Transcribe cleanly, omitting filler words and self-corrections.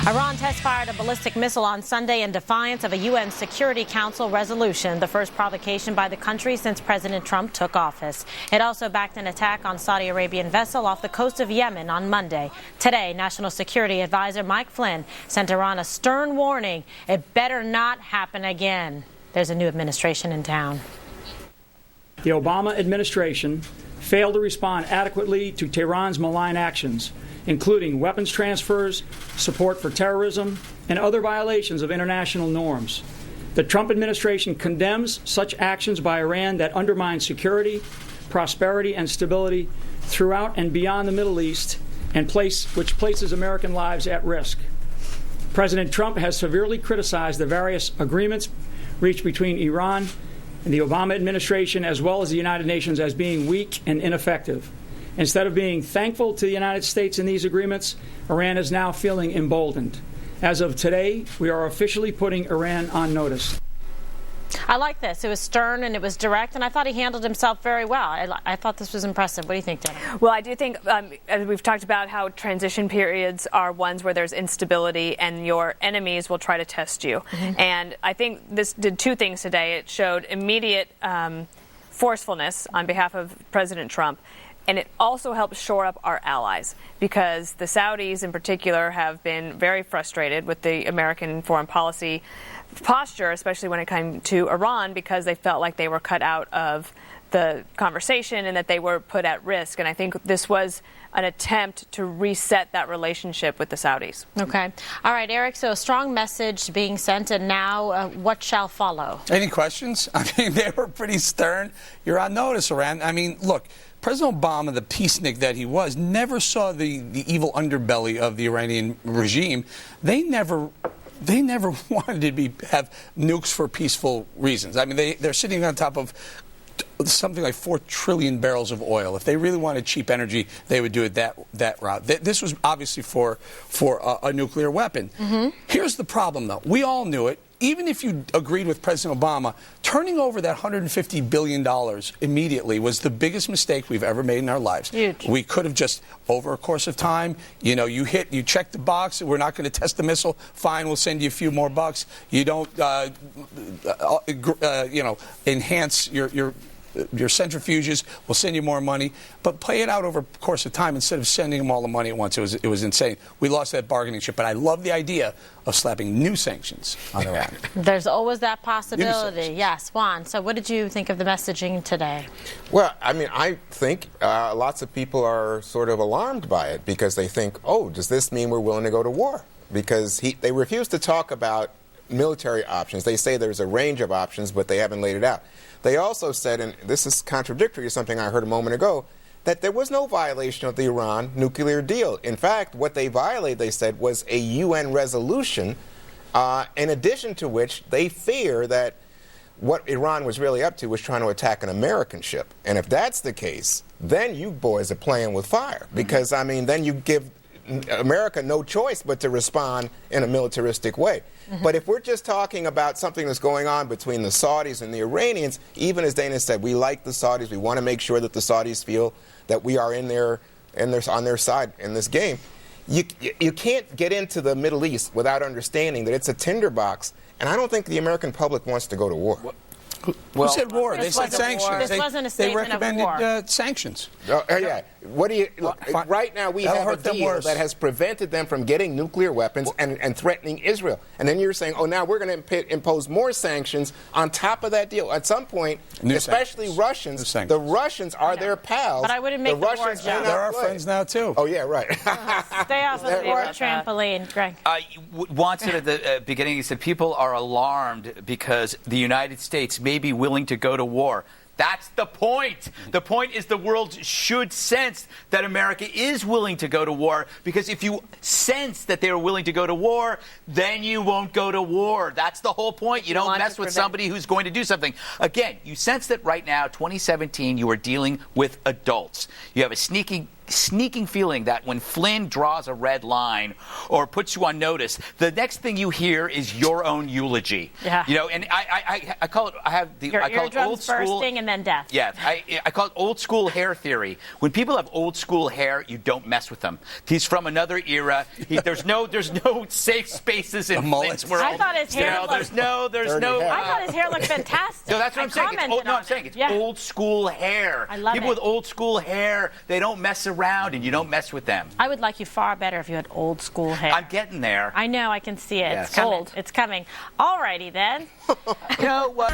Iran test-fired a ballistic missile on Sunday in defiance of a UN Security Council resolution, the first provocation by the country since President Trump took office. It also backed an attack on Saudi Arabian vessel off the coast of Yemen on Monday. Today, National Security Advisor Mike Flynn sent Iran a stern warning. It better not happen again. There's a new administration in town. The Obama administration failed to respond adequately to Tehran's malign actions, including weapons transfers, support for terrorism, and other violations of international norms. The Trump administration condemns such actions by Iran that undermine security, prosperity, and stability throughout and beyond the Middle East, and which places American lives at risk. President Trump has severely criticized the various agreements reached between Iran and the Obama administration, as well as the United Nations, as being weak and ineffective. Instead of being thankful to the United States in these agreements, Iran is now feeling emboldened. As of today, we are officially putting Iran on notice. I like this. It was stern and it was direct, and I thought he handled himself very well. I thought this was impressive. What do you think, Debbie? Well, I do think, as we've talked about, how transition periods are ones where there's instability and your enemies will try to test you. Mm-hmm. And I think this did two things today. It showed immediate forcefulness on behalf of President Trump. And it also helps shore up our allies, because the Saudis in particular have been very frustrated with the American foreign policy posture, especially when it came to Iran, because they felt like they were cut out of the conversation and that they were put at risk. And I think this was an attempt to reset that relationship with the Saudis. Okay. All right, Eric, so a strong message being sent, and now what shall follow? Any questions? I mean, they were pretty stern. You're on notice, Iran. I mean, look, President Obama, the peacenik that he was, never saw the evil underbelly of the Iranian regime. They never wanted to have nukes for peaceful reasons. I mean, they're sitting on top of something like 4 trillion barrels of oil. If they really wanted cheap energy, they would do it that route. This was obviously for a nuclear weapon. Mm-hmm. Here's the problem, though. We all knew it. Even if you agreed with President Obama, turning over that $150 billion immediately was the biggest mistake we've ever made in our lives. Huge. We could have just, over a course of time, you check the box, we're not going to test the missile, fine, we'll send you a few more bucks. You don't, enhance your centrifuges, we'll send you more money, but play it out over a course of time instead of sending them all the money at once. It was insane. We lost that bargaining chip, but I love the idea of slapping new sanctions on Iran. There's always that possibility. Yes, Juan. So what did you think of the messaging today? Well, I mean, I think lots of people are sort of alarmed by it because they think, oh, does this mean we're willing to go to war? Because they refuse to talk about military options. They say there's a range of options, but they haven't laid it out. They also said, and this is contradictory to something I heard a moment ago, that there was no violation of the Iran nuclear deal. In fact, what they violated, they said, was a UN resolution, in addition to which they fear that what Iran was really up to was trying to attack an American ship. And if that's the case, then you boys are playing with fire. Because, I mean, then you give America no choice but to respond in a militaristic way. Mm-hmm. But if we're just talking about something that's going on between the Saudis and the Iranians, even as Dana said, we like the Saudis. We want to make sure that the Saudis feel that we are on their side in this game. You can't get into the Middle East without understanding that it's a tinderbox, and I don't think the American public wants to go to war. Who said war? They said sanctions. This wasn't a statement they recommended of war. Sanctions. Yeah. What do you look? Right now we have a deal that has prevented them from getting nuclear weapons and threatening Israel. And then you're saying, oh, now we're going to impose more sanctions on top of that deal. At some point, especially Russians, the Russians are their pals. But I wouldn't make the Russians they're our friends now too. Oh yeah, right. Stay off of the war trampoline, Greg. Juan said at the beginning, he said people are alarmed because the United States may be willing to go to war. That's the point. The point is the world should sense that America is willing to go to war, because if you sense that they're willing to go to war, then you won't go to war. That's the whole point. You don't mess with somebody who's going to do something. Again, you sense that right now, 2017, you are dealing with adults. You have a sneaky sneaking feeling that when Flynn draws a red line or puts you on notice, the next thing you hear is your own eulogy. Yeah. You know, and I call it. I call it old school bursting and then death. Yeah, I call it old school hair theory. When people have old school hair, you don't mess with them. He's from another era. There's no safe spaces in Flynn's world. I thought his hair looked. There's no. I thought his hair looked fantastic. No, that's what I'm saying. I'm saying it's old school hair. I love people with old school hair, they don't mess around, and you don't mess with them. I would like you far better if you had old school hair. I'm getting there. I know. I can see it. Yes. It's coming. It's coming. All righty then. You know what?